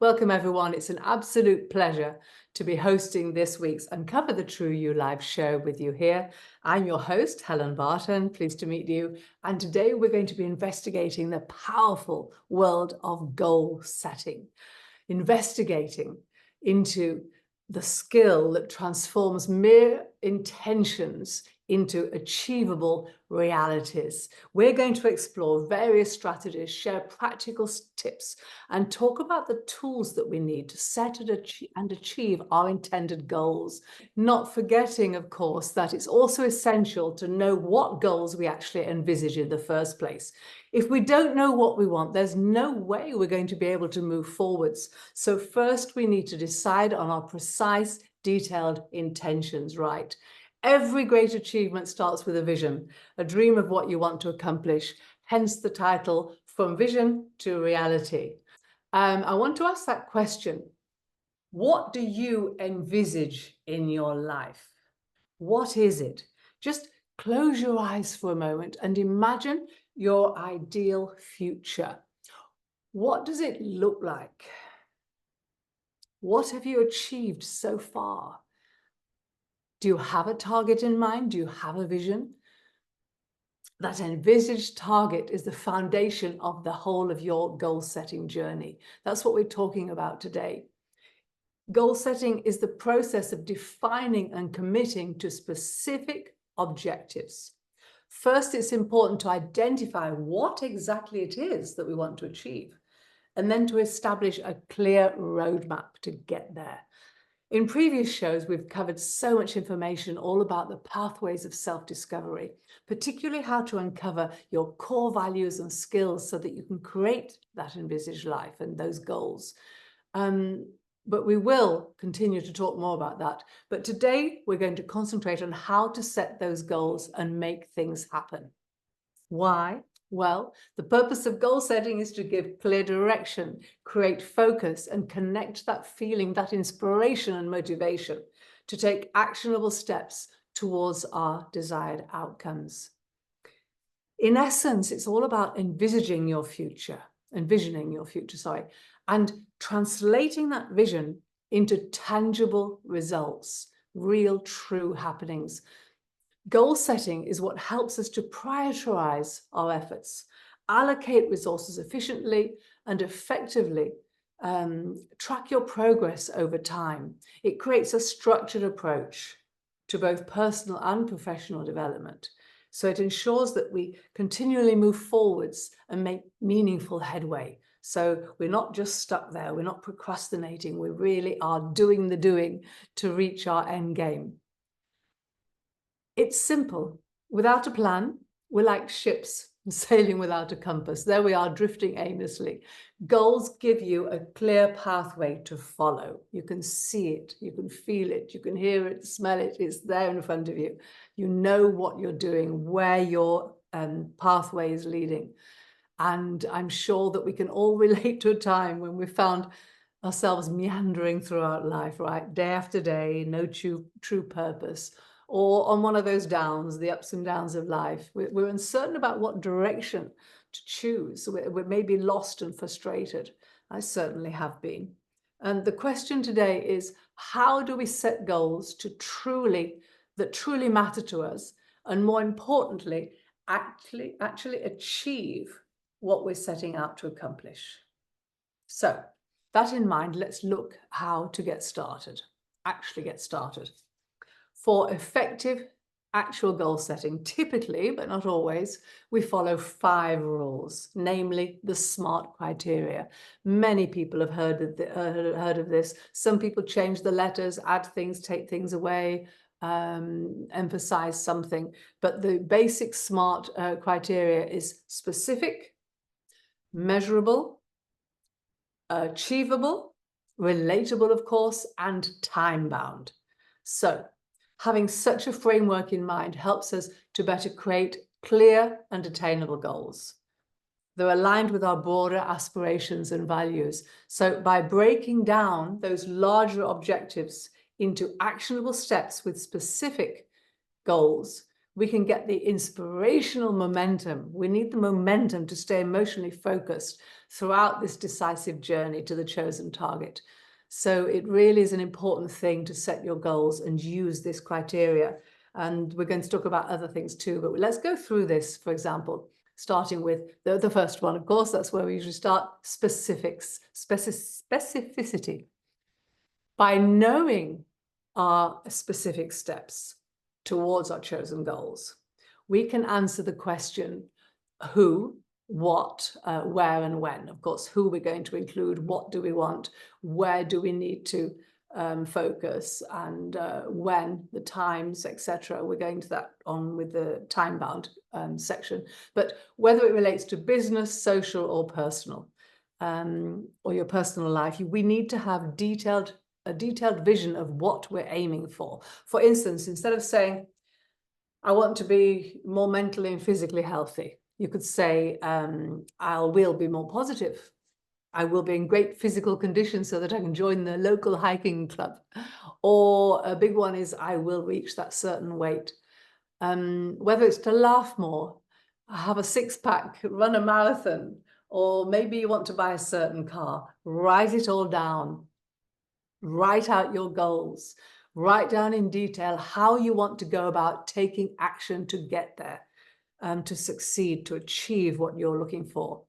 Welcome, everyone. It's an absolute pleasure to be hosting this week's Uncover the True You live show with you here. I'm your host, Helen Barton. Pleased to meet you. And today we're going to be investigating the powerful world of goal setting, investigating into the skill that transforms mere intentions into achievable realities. We're going to explore various strategies, share practical tips, and talk about the tools that we need to set and achieve our intended goals. Not forgetting, of course, that it's also essential to know what goals we actually envisage in the first place. If we don't know what we want, there's no way we're going to be able to move forwards. So first, we need to decide on our precise, detailed intentions, right? Every great achievement starts with a vision, a dream of what you want to accomplish, hence the title, From Vision to Reality. I want to ask that question. What do you envisage in your life? What is it? Just close your eyes for a moment and imagine your ideal future. What does it look like? What have you achieved so far? Do you have a target in mind? Do you have a vision? That envisaged target is the foundation of the whole of your goal-setting journey. That's what we're talking about today. Goal setting is the process of defining and committing to specific objectives. First, it's important to identify what exactly it is that we want to achieve, and then to establish a clear roadmap to get there. In previous shows, we've covered so much information all about the pathways of self-discovery, particularly how to uncover your core values and skills so that you can create that envisaged life and those goals. But we will continue to talk more about that. But today, we're going to concentrate on how to set those goals and make things happen. Why? Well, the purpose of goal setting is to give clear direction, create focus, and connect that feeling, that inspiration and motivation to take actionable steps towards our desired outcomes. In essence, it's all about envisioning your future, and translating that vision into tangible results, real, true happenings. Goal setting is what helps us to prioritize our efforts, allocate resources efficiently and effectively, track your progress over time. It creates a structured approach to both personal and professional development. So it ensures that we continually move forwards and make meaningful headway. So we're not just stuck there, we're not procrastinating, we really are doing the doing to reach our end game. It's simple. Without a plan, we're like ships sailing without a compass. There we are, drifting aimlessly. Goals give you a clear pathway to follow. You can see it, you can feel it, you can hear it, smell it. It's there in front of you. You know what you're doing, where your pathway is leading. And I'm sure that we can all relate to a time when we found ourselves meandering throughout life, right? Day after day, no true purpose. Or on one of those downs, the ups and downs of life. We're uncertain about what direction to choose. We're maybe lost and frustrated. I certainly have been. And the question today is, how do we set goals that truly matter to us? And more importantly, actually achieve what we're setting out to accomplish. So, that in mind, let's look how to get started, actually get started. For effective actual goal setting, typically, but not always, we follow 5 rules, namely the SMART criteria. Many people have heard of this. Some people change the letters, add things, take things away, emphasize something. But the basic SMART criteria is specific, measurable, achievable, relatable, of course, and time-bound. So, having such a framework in mind helps us to better create clear and attainable goals. They're aligned with our broader aspirations and values. So by breaking down those larger objectives into actionable steps with specific goals, we can get the inspirational momentum. We need the momentum to stay emotionally focused throughout this decisive journey to the chosen target. So it really is an important thing to set your goals and use this criteria. And we're going to talk about other things too, but let's go through this, for example, starting with the first one, of course, that's where we usually start, specificity. By knowing our specific steps towards our chosen goals, we can answer the question, who, what, where and when. Of course, who we're going to include, what do we want, where do we need to focus, and when, the times, etc. We're going to that on with the time-bound section. But whether it relates to business, social, or personal, or your personal life, we need to have a detailed vision of what we're aiming for. For instance, instead of saying, I want to be more mentally and physically healthy, you could say, I will be more positive. I will be in great physical condition so that I can join the local hiking club. Or a big one is, I will reach that certain weight. Whether it's to laugh more, have a six-pack, run a marathon, or maybe you want to buy a certain car, write it all down. Write out your goals. Write down in detail how you want to go about taking action to get there, to succeed, to achieve what you're looking for.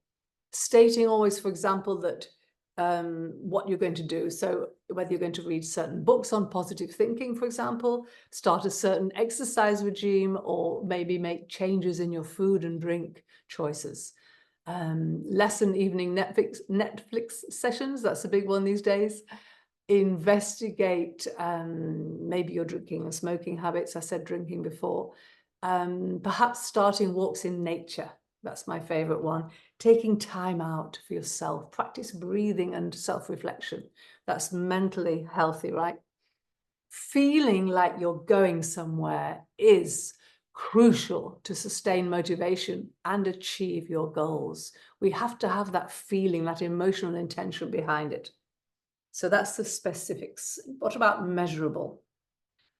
Stating always, for example, that what you're going to do. So whether you're going to read certain books on positive thinking, for example, start a certain exercise regime, or maybe make changes in your food and drink choices. Lessen evening Netflix sessions, that's a big one these days. Investigate maybe your drinking and smoking habits. I said drinking before. Perhaps starting walks in nature. That's my favorite one. Taking time out for yourself. Practice breathing and self-reflection. That's mentally healthy, right? Feeling like you're going somewhere is crucial to sustain motivation and achieve your goals. We have to have that feeling, that emotional intention behind it. So that's the specifics. What about measurable?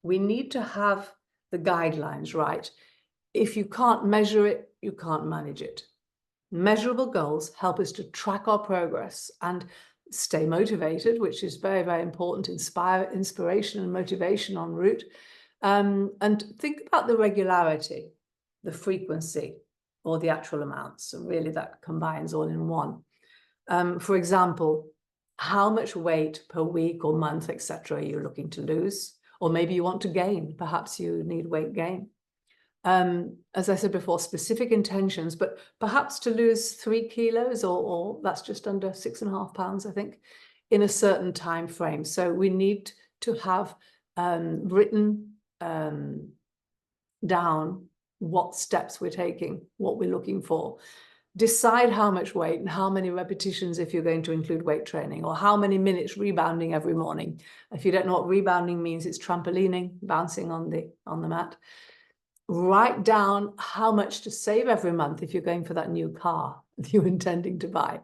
We need to have the guidelines, right? If you can't measure it, you can't manage it. Measurable goals help us to track our progress and stay motivated, which is very, very important. Inspiration and motivation en route. And think about the regularity, the frequency, or the actual amounts. And really that combines all in one. For example, how much weight per week or month, etc., are you looking to lose? Or maybe you want to gain. Perhaps you need weight gain. As I said before, specific intentions, but perhaps to lose 3 kilos, or that's just under 6.5 pounds, I think, in a certain time frame. So we need to have written down what steps we're taking, what we're looking for. Decide how much weight and how many repetitions if you're going to include weight training, or how many minutes rebounding every morning. If you don't know what rebounding means, it's trampolining, bouncing on the mat. Write down how much to save every month if you're going for that new car that you're intending to buy.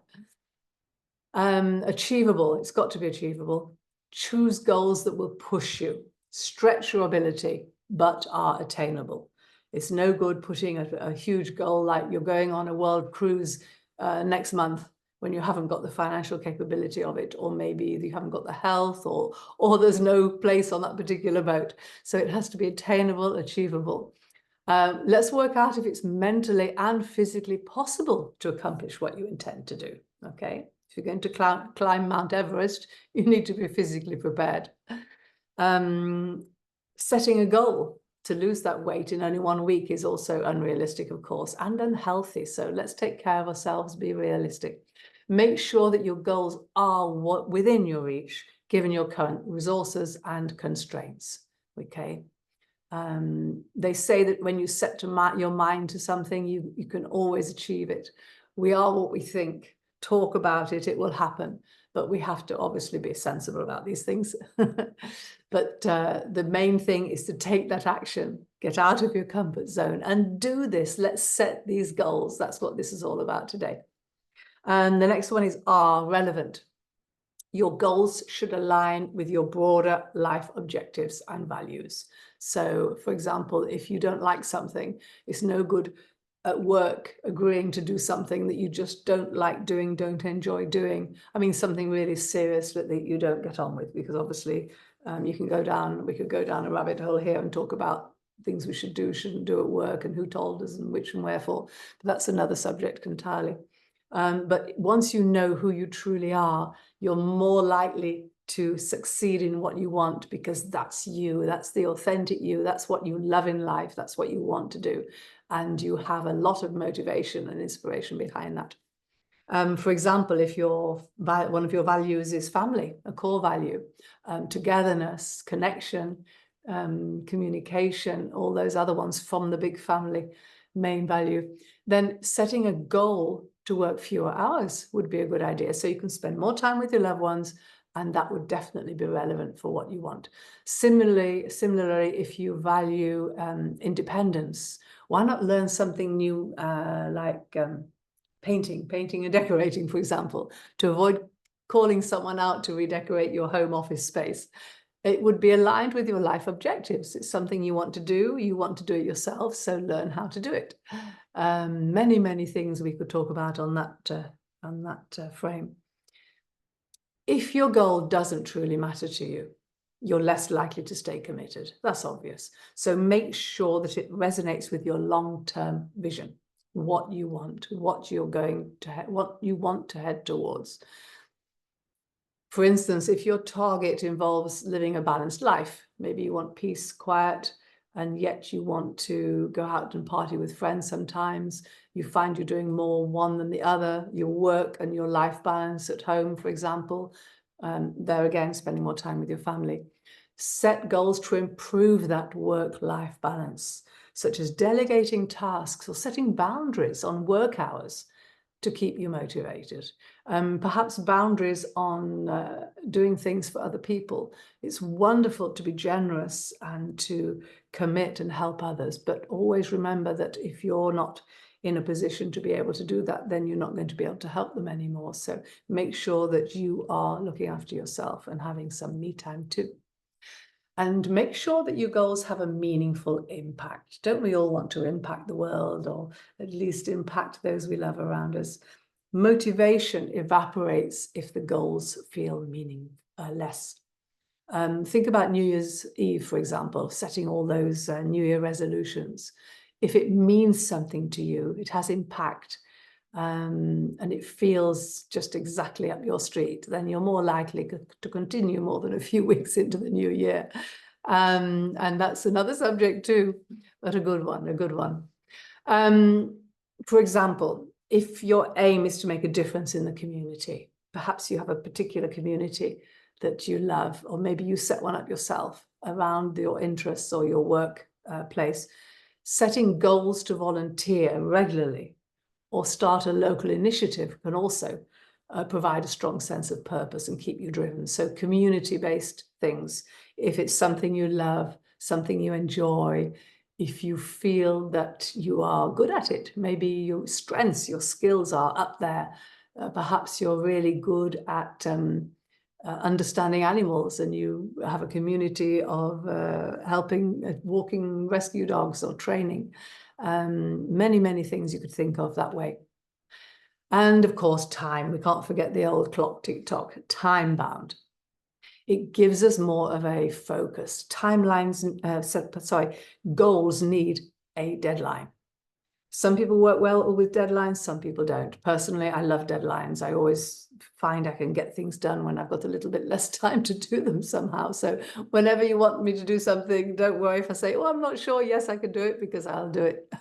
Achievable, it's got to be achievable. Choose goals that will push you, stretch your ability, but are attainable. It's no good putting a huge goal like you're going on a world cruise next month when you haven't got the financial capability of it, or maybe you haven't got the health, or there's no place on that particular boat. So it has to be attainable, achievable. Let's work out if it's mentally and physically possible to accomplish what you intend to do, okay? If you're going to climb Mount Everest, you need to be physically prepared. Setting a goal to lose that weight in only 1 week is also unrealistic, of course, and unhealthy. So let's take care of ourselves, be realistic. Make sure that your goals are within your reach, given your current resources and constraints, okay? They say that when you set your mind to something, you can always achieve it. We are what we think. Talk about it, it will happen. But we have to obviously be sensible about these things. But the main thing is to take that action, get out of your comfort zone and do this. Let's set these goals. That's what this is all about today. And the next one is relevant. your goals should align with your broader life objectives and values. So, for example, if you don't like something, it's no good at work agreeing to do something that you just don't like doing, don't enjoy doing. I mean, something really serious that you don't get on with, because obviously we could go down a rabbit hole here and talk about things we should do, shouldn't do at work, and who told us and which and wherefore. But that's another subject entirely. But once you know who you truly are, you're more likely to succeed in what you want, because that's you, that's the authentic you, that's what you love in life, that's what you want to do. And you have a lot of motivation and inspiration behind that. For example, if one of your values is family, a core value, togetherness, connection, communication, all those other ones from the big family main value, then setting a goal to work fewer hours would be a good idea. So you can spend more time with your loved ones, and that would definitely be relevant for what you want. Similarly, if you value independence, why not learn something new, like painting and decorating, for example, to avoid calling someone out to redecorate your home office space. It would be aligned with your life objectives. It's something you want to do it yourself, so learn how to do it. Many things we could talk about on that frame. If your goal doesn't truly matter to you, you're less likely to stay committed. That's obvious. So make sure that it resonates with your long-term vision, what you want, what you want to head towards. For instance, if your target involves living a balanced life, maybe you want peace, quiet, and yet you want to go out and party with friends sometimes, you find you're doing more one than the other, your work and your life balance at home, for example, there again, spending more time with your family. Set goals to improve that work-life balance, such as delegating tasks or setting boundaries on work hours to keep you motivated. Perhaps boundaries on doing things for other people. It's wonderful to be generous and to commit and help others, but always remember that if you're not in a position to be able to do that, then you're not going to be able to help them anymore. So make sure that you are looking after yourself and having some me time too. And make sure that your goals have a meaningful impact. Don't we all want to impact the world, or at least impact those we love around us? Motivation evaporates if the goals feel meaningless. Think about New Year's Eve, for example, setting all those New Year resolutions. If it means something to you, it has impact, and it feels just exactly up your street, then you're more likely to continue more than a few weeks into the new year. And that's another subject too, but a good one. For example, if your aim is to make a difference in the community, perhaps you have a particular community that you love, or maybe you set one up yourself around your interests or your work place. Setting goals to volunteer regularly or start a local initiative can also provide a strong sense of purpose and keep you driven. So community-based things, if it's something you love, something you enjoy, if you feel that you are good at it, maybe your strengths, your skills are up there. Perhaps you're really good at understanding animals, and you have a community of helping walking rescue dogs or training. Many things you could think of that way. And of course, time. We can't forget the old clock tick-tock, time bound. It gives us more of a focus. Goals need a deadline. Some people work well with deadlines, some people don't. Personally, I love deadlines. I always find I can get things done when I've got a little bit less time to do them somehow. So whenever you want me to do something, don't worry if I say, oh, I'm not sure. Yes, I can do it, because I'll do it.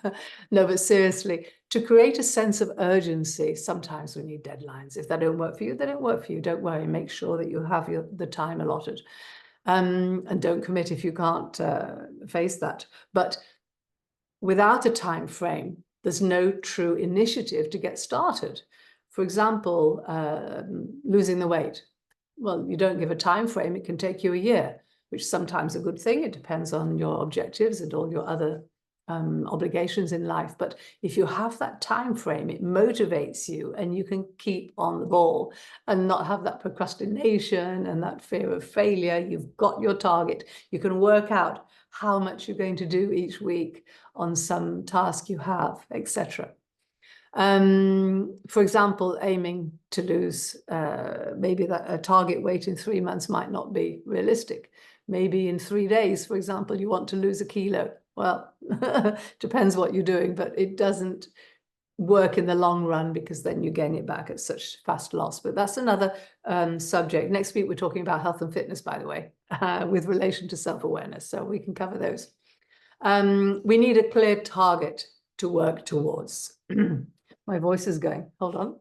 No, but seriously, to create a sense of urgency, sometimes we need deadlines. If they don't work for you, they don't work for you. Don't worry. Make sure that you have the time allotted. And don't commit if you can't face that. But without a time frame, there's no true initiative to get started. For example, losing the weight. Well, you don't give a time frame, it can take you a year, which is sometimes a good thing. It depends on your objectives and all your other obligations in life. But if you have that time frame, it motivates you and you can keep on the ball and not have that procrastination and that fear of failure. You've got your target. You can work out how much you're going to do each week on some task you have, etc. For example, aiming to lose, maybe that a target weight in 3 months might not be realistic. Maybe in 3 days, for example, you want to lose 1 kilo. Well, depends what you're doing, but it doesn't work in the long run because then you gain it back at such fast loss. But that's another subject. Next week, we're talking about health and fitness, by the way, with relation to self-awareness. So we can cover those. We need a clear target to work towards. My voice is going. Hold on.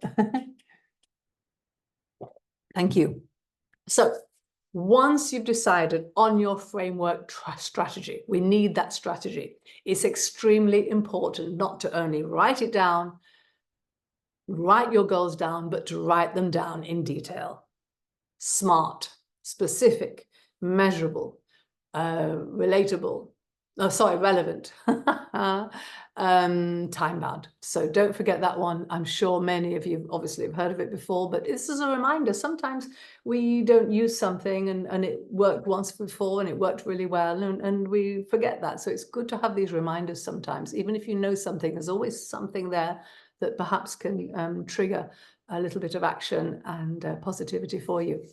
Thank you. So once you've decided on your framework strategy, we need that strategy. It's extremely important not to only write it down, write your goals down, but to write them down in detail. SMART, specific, measurable, relatable, relevant, time-bound. So don't forget that one. I'm sure many of you obviously have heard of it before, but this is a reminder. Sometimes we don't use something and it worked once before and it worked really well and we forget that. So it's good to have these reminders sometimes. Even if you know something, there's always something there that perhaps can trigger a little bit of action and positivity for you.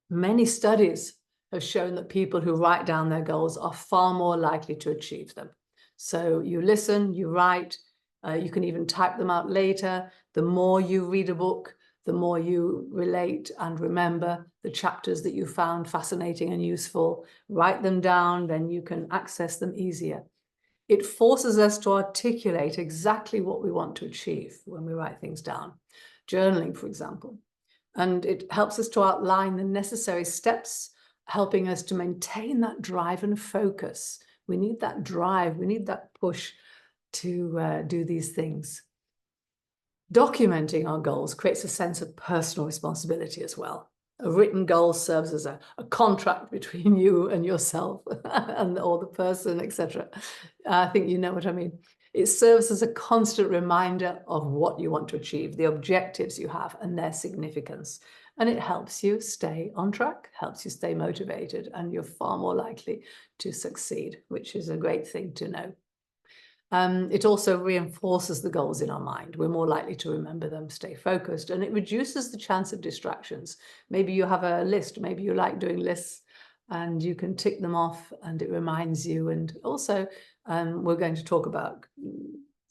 Many studies have shown that people who write down their goals are far more likely to achieve them. So you listen, you write, you can even type them out later. The more you read a book, the more you relate and remember the chapters that you found fascinating and useful. Write them down, then you can access them easier. It forces us to articulate exactly what we want to achieve when we write things down. Journaling, for example. And it helps us to outline the necessary steps, helping us to maintain that drive and focus. We need that drive, we need that push to do these things. Documenting our goals creates a sense of personal responsibility as well. A written goal serves as a contract between you and yourself or the person, etc. I think you know what I mean. It serves as a constant reminder of what you want to achieve, the objectives you have and their significance. And it helps you stay on track, helps you stay motivated, and you're far more likely to succeed, which is a great thing to know. It also reinforces the goals in our mind. We're more likely to remember them, stay focused, and it reduces the chance of distractions. Maybe you have a list, maybe you like doing lists, and you can tick them off and it reminds you. And also, we're going to talk about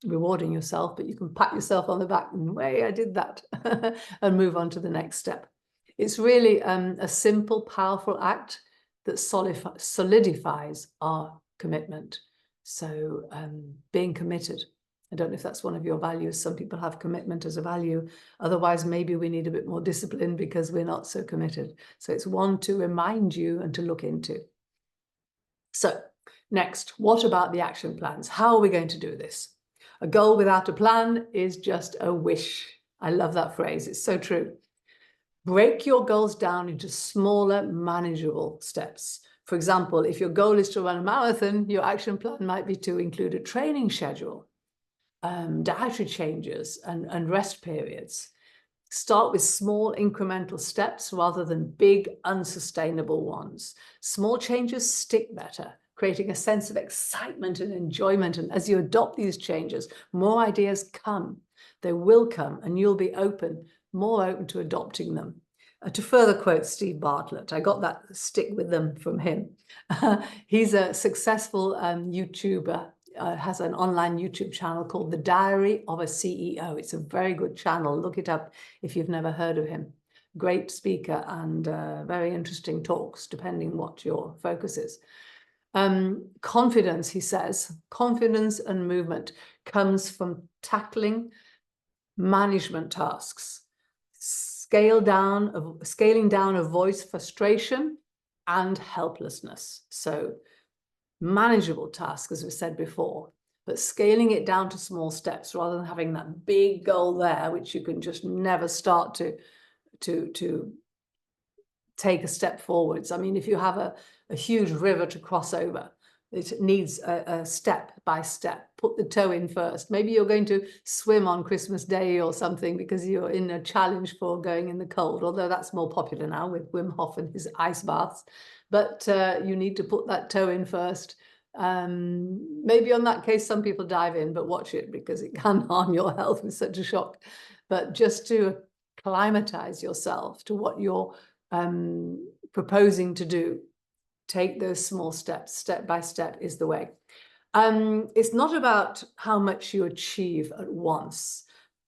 rewarding yourself, but you can pat yourself on the back and, hey, I did that, and move on to the next step. It's really a simple, powerful act that solidifies our commitment. So being committed. I don't know if that's one of your values. Some people have commitment as a value. Otherwise, maybe we need a bit more discipline because we're not so committed. So it's one to remind you and to look into. So next, what about the action plans? How are we going to do this? A goal without a plan is just a wish. I love that phrase. It's so true. Break your goals down into smaller, manageable steps. For example, if your goal is to run a marathon, your action plan might be to include a training schedule, dietary changes, and rest periods. Start with small incremental steps rather than big, unsustainable ones. Small changes stick better, creating a sense of excitement and enjoyment. And as you adopt these changes, more ideas come. They will come, and you'll be more open to adopting them. To further quote Steve Bartlett, I got that stick with them from him. He's a successful YouTuber, has an online YouTube channel called The Diary of a CEO. It's a very good channel. Look it up if you've never heard of him. Great speaker and very interesting talks, depending what your focus is. Confidence, he says, confidence and movement comes from tackling management tasks. Scaling down of voice frustration and helplessness. So manageable task, as we said before, but scaling it down to small steps rather than having that big goal there, which you can just never start to take a step forwards. I mean, if you have a huge river to cross over, It needs a step by step. Put the toe in first. Maybe you're going to swim on Christmas Day or something because you're in a challenge for going in the cold, although that's more popular now with Wim Hof and his ice baths. But you need to put that toe in first. Maybe on that case, some people dive in, but watch it because it can harm your health with such a shock. But just to acclimatize yourself to what you're proposing to do, take those small steps. Step by step is the way. It's not about how much you achieve at once,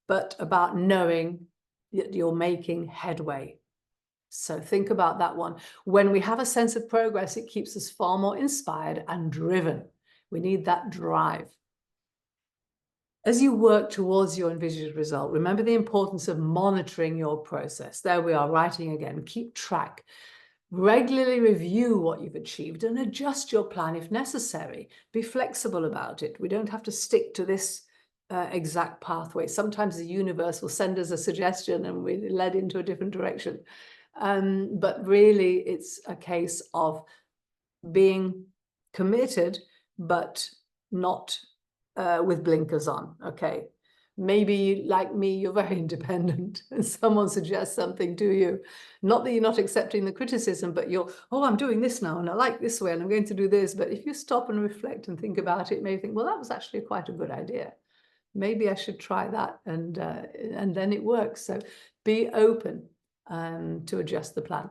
but about knowing that you're making headway. So think about that one. When we have a sense of progress, it keeps us far more inspired and driven. We need that drive. As you work towards your envisioned result, remember the importance of monitoring your process. There we are, writing again. Keep track. Regularly review what you've achieved and adjust your plan if necessary. Be flexible about it. We don't have to stick to this exact pathway. Sometimes the universe will send us a suggestion and we're led into a different direction. But really, it's a case of being committed, but not with blinkers on, okay? Maybe, like me, you're very independent and someone suggests something to you. Not that you're not accepting the criticism, but you're, oh, I'm doing this now and I like this way and I'm going to do this. But if you stop and reflect and think about it, you may think, well, that was actually quite a good idea. Maybe I should try that, and then it works. So be open to adjust the plan.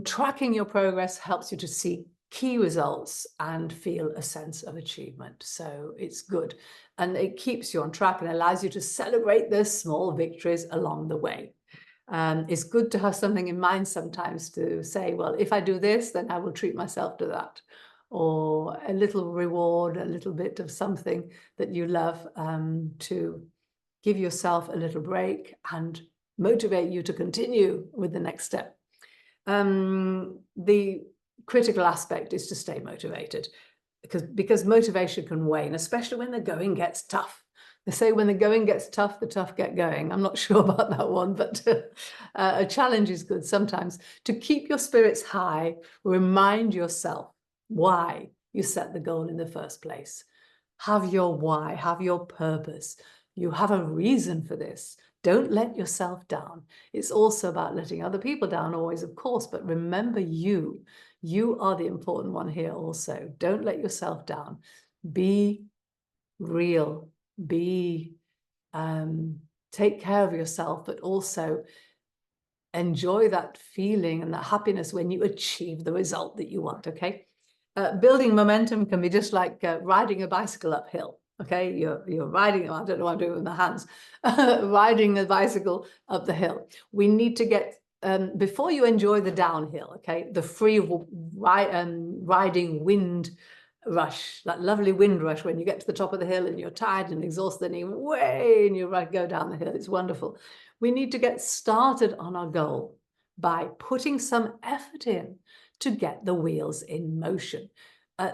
Tracking your progress helps you to see key results and feel a sense of achievement. So it's good. And it keeps you on track and allows you to celebrate those small victories along the way. It's good to have something in mind sometimes to say, well, if I do this, then I will treat myself to that. Or a little reward, a little bit of something that you love, to give yourself a little break and motivate you to continue with the next step. The critical aspect is to stay motivated, because motivation can wane, especially when the going gets tough. They say when the going gets tough, the tough get going. I'm not sure about that one, but a challenge is good sometimes. To keep your spirits high, remind yourself why you set the goal in the first place. Have your why, have your purpose. You have a reason for this. Don't let yourself down. It's also about letting other people down always, of course, but remember you. You are the important one here also. Don't let yourself down. Be real. Take care of yourself, but also enjoy that feeling and that happiness when you achieve the result that you want, okay? Building momentum can be just like riding a bicycle uphill. Okay, you're riding, I don't know what I'm doing with my hands, riding a bicycle up the hill. We need to get, before you enjoy the downhill, okay, the free riding wind rush, that lovely wind rush when you get to the top of the hill and you're tired and exhausted and you way and you go down the hill. It's wonderful. We need to get started on our goal by putting some effort in to get the wheels in motion.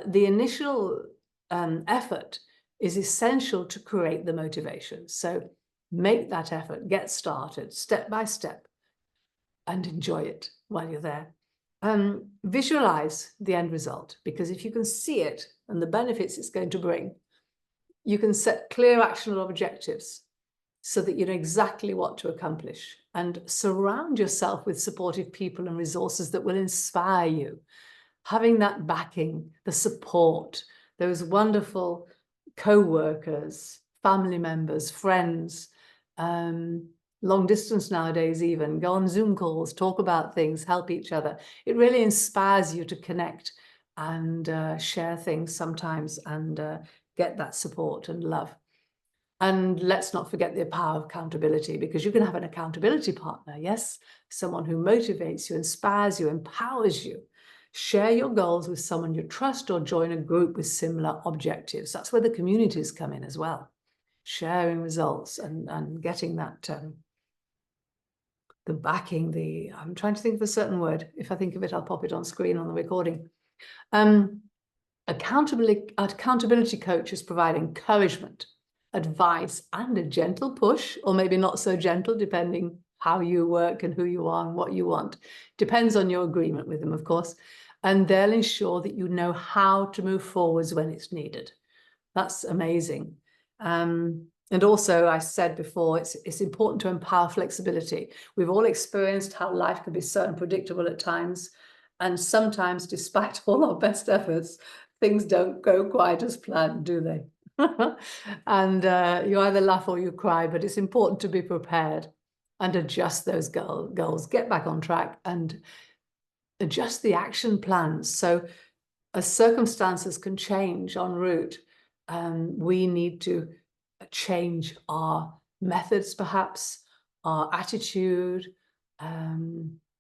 The initial effort is essential to create the motivation. So make that effort, get started step by step, and enjoy it while you're there. Visualize the end result, because if you can see it and the benefits it's going to bring, you can set clear actionable objectives so that you know exactly what to accomplish, and surround yourself with supportive people and resources that will inspire you. Having that backing, the support, those wonderful co-workers, family members, friends, long distance nowadays even, go on Zoom calls, talk about things, help each other. It really inspires you to connect and share things sometimes and get that support and love. And let's not forget the power of accountability, because you can have an accountability partner, yes? Someone who motivates you, inspires you, empowers you. Share your goals with someone you trust or join a group with similar objectives. That's where the communities come in as well. Sharing results and getting that, the backing, I'm trying to think of a certain word. If I think of it, I'll pop it on screen on the recording. Accountability coaches provide encouragement, advice, and a gentle push, or maybe not so gentle, depending how you work and who you are and what you want. Depends on your agreement with them, of course. and they'll ensure that you know how to move forwards when it's needed. That's amazing. And also, I said before, it's important to empower flexibility. We've all experienced how life can be so unpredictable at times. And sometimes, despite all our best efforts, things don't go quite as planned, do they? And you either laugh or you cry, but it's important to be prepared and adjust those goals, get back on track and adjust the action plans. So as circumstances can change en route, we need to change our methods, perhaps, our attitude,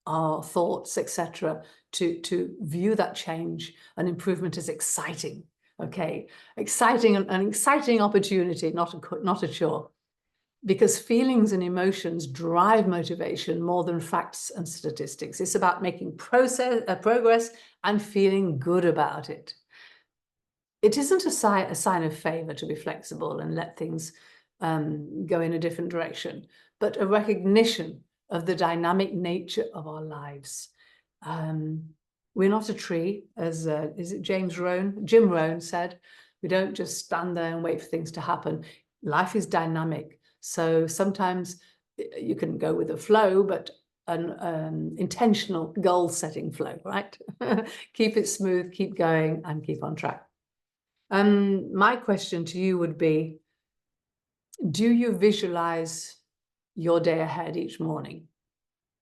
our thoughts, etc., to view that change and improvement as exciting. Okay, exciting, an exciting opportunity, not a chore, because feelings and emotions drive motivation more than facts and statistics. It's about making progress and feeling good about it. It isn't a sign of favor to be flexible and let things go in a different direction, but a recognition of the dynamic nature of our lives. We're not a tree, as is it Jim Rohn said. We don't just stand there and wait for things to happen. Life is dynamic. So sometimes you can go with the flow, but an intentional goal-setting flow, right? Keep it smooth, keep going, and keep on track. My question to you would be, do you visualize your day ahead each morning?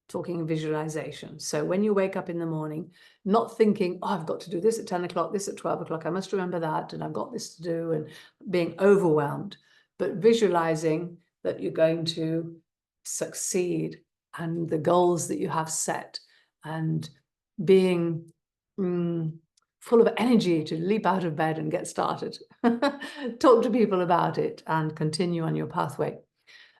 Talking visualization. So when you wake up in the morning, not thinking, oh, I've got to do this at 10 o'clock, this at 12 o'clock, I must remember that, and I've got this to do, and being overwhelmed, but visualizing that you're going to succeed and the goals that you have set, and being full of energy to leap out of bed and get started. Talk to people about it and continue on your pathway.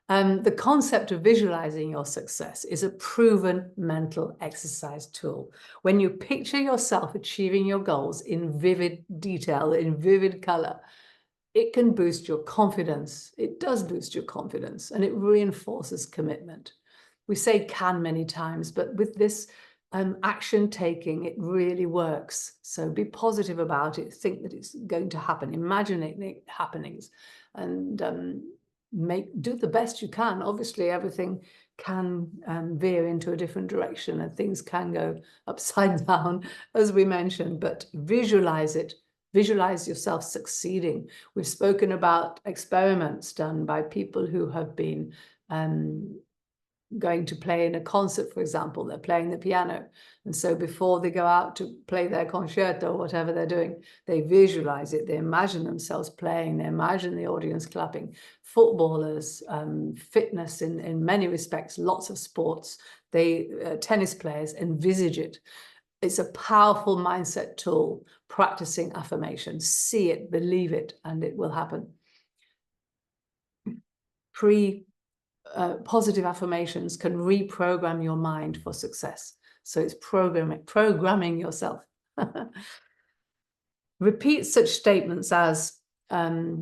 The concept of visualizing your success is a proven mental exercise tool. When you picture yourself achieving your goals in vivid detail, in vivid color, it can boost your confidence. It does boost your confidence, and it reinforces commitment. We say can many times, but with this action taking, it really works. So be positive about it. Think that it's going to happen. Imagine it happenings, and do the best you can. Obviously, everything can veer into a different direction, and things can go upside down, as we mentioned. But visualize it. Visualize yourself succeeding. We've spoken about experiments done by people who have been going to play in a concert, for example. They're playing the piano, and so before they go out to play their concerto or whatever they're doing, they visualize it. They imagine themselves playing. They imagine the audience clapping. Footballers, fitness in many respects, lots of sports, tennis players envisage it. It's a powerful mindset tool. Practicing affirmation. See it, believe it, and it will happen. Positive affirmations can reprogram your mind for success. So it's programming yourself. Repeat such statements as, I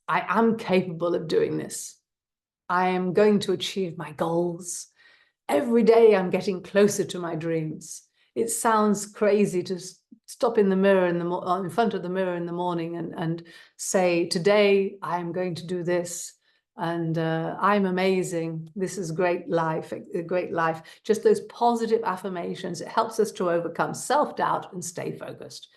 am capable of doing this. I am going to achieve my goals. Every day I'm getting closer to my dreams. It sounds crazy to stop in the mirror in front of the mirror in the morning and say, today I am going to do this. And I'm amazing. This is great life, a great life. Just those positive affirmations. It helps us to overcome self-doubt and stay focused.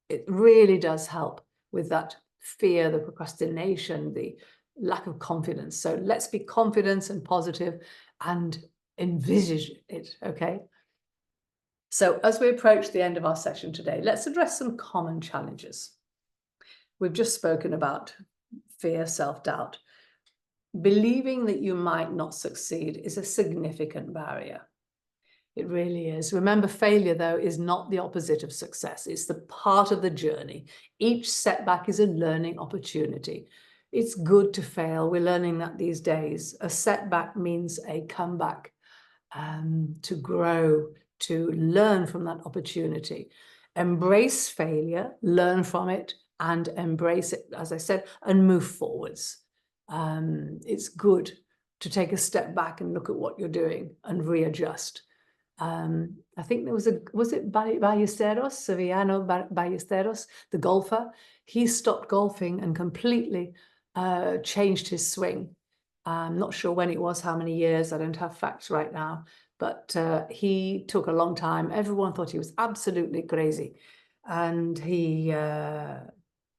It really does help with that fear, the procrastination, the lack of confidence. So let's be confident and positive and envisage it, okay? So as we approach the end of our session today, let's address some common challenges. We've just spoken about fear, self-doubt. Believing that you might not succeed is a significant barrier. It really is. Remember, failure, though, is not the opposite of success. It's the part of the journey. Each setback is a learning opportunity. It's good to fail. We're learning that these days. A setback means a comeback, to grow, to learn from that opportunity. Embrace failure, learn from it, and embrace it, as I said, and move forwards. It's good to take a step back and look at what you're doing and readjust. I think there was it Ballesteros, Sevillano Ballesteros, the golfer? He stopped golfing and completely changed his swing. I'm not sure when it was, how many years, I don't have facts right now, but he took a long time. Everyone thought he was absolutely crazy. And he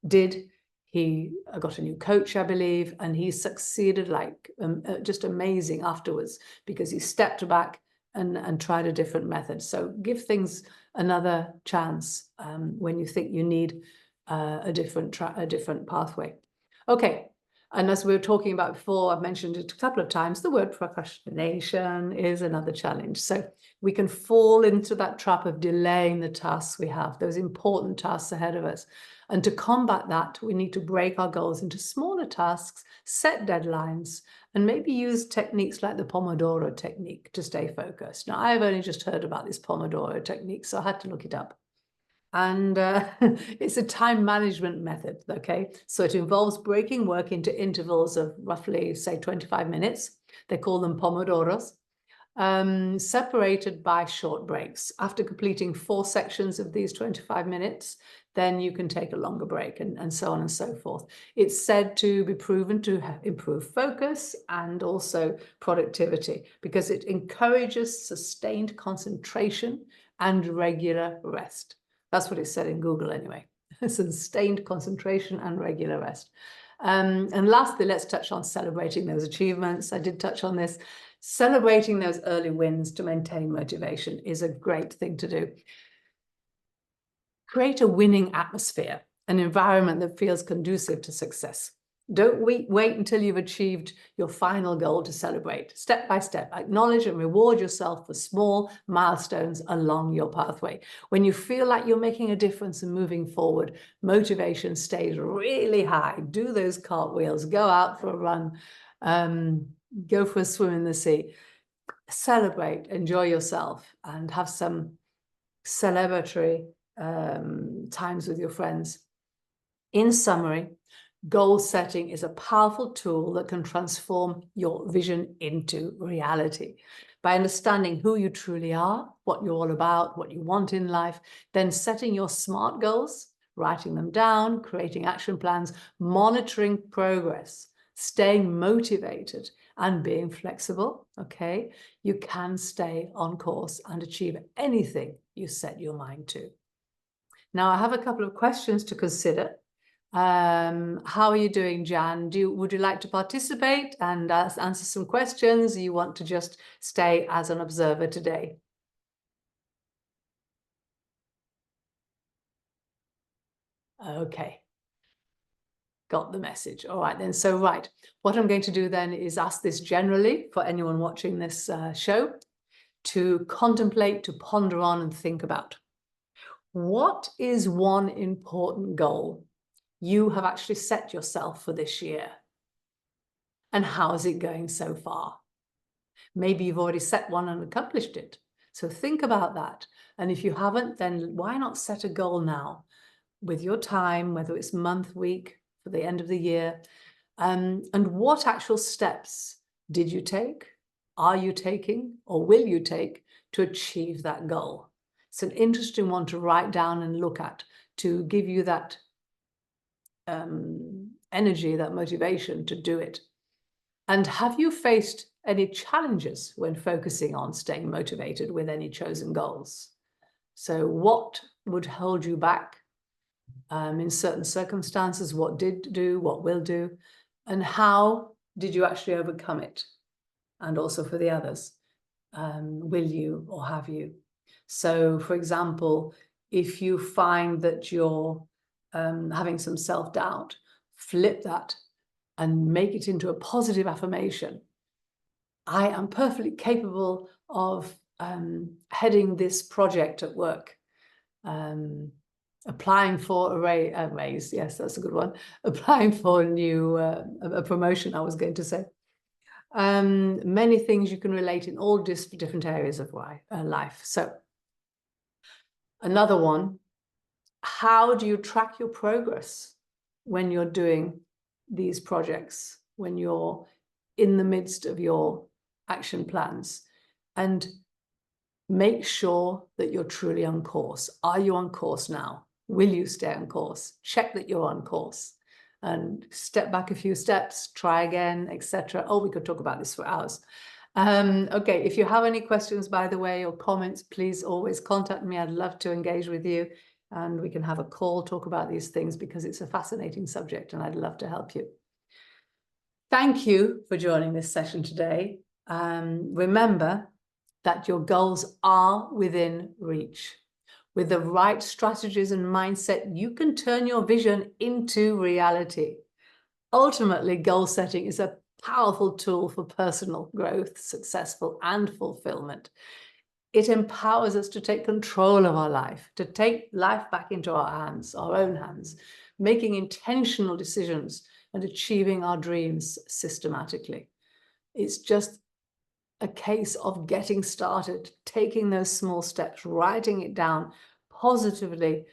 did. He got a new coach, I believe, and he succeeded like just amazing afterwards, because he stepped back and tried a different method. So give things another chance when you think you need a different pathway. Okay. And as we were talking about before, I've mentioned it a couple of times, the word procrastination is another challenge. So we can fall into that trap of delaying the tasks we have, those important tasks ahead of us. And to combat that, we need to break our goals into smaller tasks, set deadlines, and maybe use techniques like the Pomodoro technique to stay focused. Now, I've only just heard about this Pomodoro technique, so I had to look it up. And it's a time management method, okay? So it involves breaking work into intervals of roughly, say, 25 minutes. They call them Pomodoros, separated by short breaks. After completing 4 sections of these 25 minutes, then you can take a longer break, and so on and so forth. It's said to be proven to improve focus and also productivity, because it encourages sustained concentration and regular rest. That's what it said in Google anyway. Sustained concentration and regular rest. And lastly, let's touch on celebrating those achievements. I did touch on this. Celebrating those early wins to maintain motivation is a great thing to do. Create a winning atmosphere, an environment that feels conducive to success. Don't wait until you've achieved your final goal to celebrate. Step by step, acknowledge and reward yourself for small milestones along your pathway. When you feel like you're making a difference and moving forward, motivation stays really high. Do those cartwheels, go out for a run, go for a swim in the sea. Celebrate, enjoy yourself, and have some celebratory times with your friends. In summary, goal setting is a powerful tool that can transform your vision into reality. By understanding who you truly are, what you're all about, what you want in life, then setting your SMART goals, writing them down, creating action plans, monitoring progress, staying motivated, and being flexible, okay, you can stay on course and achieve anything you set your mind to. Now, I have a couple of questions to consider. How are you doing, Jan? Would you like to participate and answer some questions? Or you want to just stay as an observer today? Okay. Got the message. All right, then. So, right, what I'm going to do then is ask this generally for anyone watching this show to contemplate, to ponder on and think about. What is one important goal you have actually set yourself for this year? And how is it going so far? Maybe you've already set one and accomplished it. So think about that. And if you haven't, then why not set a goal now with your time, whether it's month, week, for the end of the year? And what actual steps did you take, are you taking, or will you take to achieve that goal? It's an interesting one to write down and look at, to give you that energy, that motivation to do it. And have you faced any challenges when focusing on staying motivated with any chosen goals? So what would hold you back in certain circumstances? What did do, what will do, and how did you actually overcome it? And also for the others, will you or have you? So, for example, if you find that you're having some self-doubt, flip that and make it into a positive affirmation. I am perfectly capable of heading this project at work. Applying for a raise, yes, that's a good one. Applying for a promotion, I was going to say. Many things you can relate in all different areas of life. So another one, how do you track your progress when you're doing these projects, when you're in the midst of your action plans? And make sure that you're truly on course. Are you on course now? Will you stay on course? Check that you're on course and step back a few steps, try again, etc. Oh, we could talk about this for hours. Okay, if you have any questions, by the way, or comments, please always contact me. I'd love to engage with you, and we can have a call, talk about these things, because it's a fascinating subject and I'd love to help you. Thank you for joining this session today. Remember that your goals are within reach. With the right strategies and mindset, you can turn your vision into reality. Ultimately, goal setting is a powerful tool for personal growth, successful, and fulfillment. It empowers us to take control of our life, to take life back into our hands, our own hands, making intentional decisions and achieving our dreams systematically. It's just a case of getting started, taking those small steps, writing it down positively,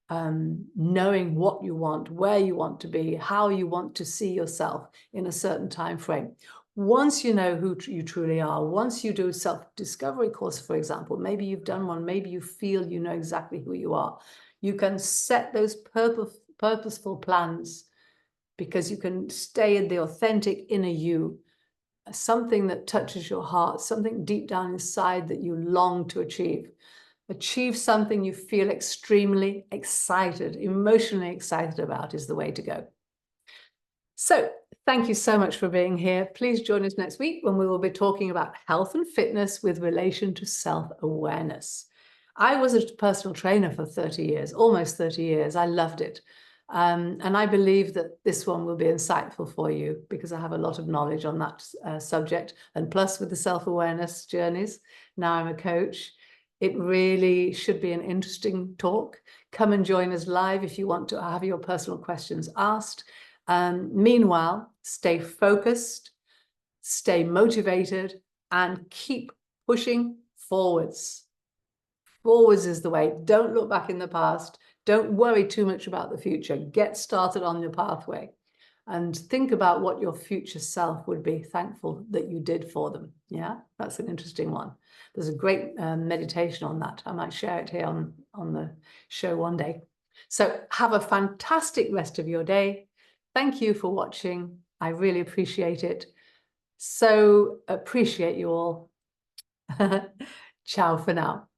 knowing what you want, where you want to be, how you want to see yourself in a certain time frame. Once you know who you truly are, once you do a self-discovery course, for example, maybe you've done one, maybe you feel you know exactly who you are, you can set those purposeful plans, because you can stay in the authentic inner you, something that touches your heart, something deep down inside that you long to achieve. Achieve something you feel extremely excited, emotionally excited about is the way to go. So thank you so much for being here. Please join us next week when we will be talking about health and fitness with relation to self-awareness. I was a personal trainer for 30 years, almost 30 years. I loved it. And I believe that this one will be insightful for you, because I have a lot of knowledge on that subject. And plus, with the self-awareness journeys, now I'm a coach. It really should be an interesting talk. Come and join us live if you want to have your personal questions asked. Meanwhile, stay focused, stay motivated, and keep pushing forwards. Forwards is the way. Don't look back in the past. Don't worry too much about the future. Get started on your pathway and think about what your future self would be thankful that you did for them. Yeah, that's an interesting one. There's a great meditation on that. I might share it here on the show one day. So have a fantastic rest of your day. Thank you for watching. I really appreciate it. So appreciate you all. Ciao for now.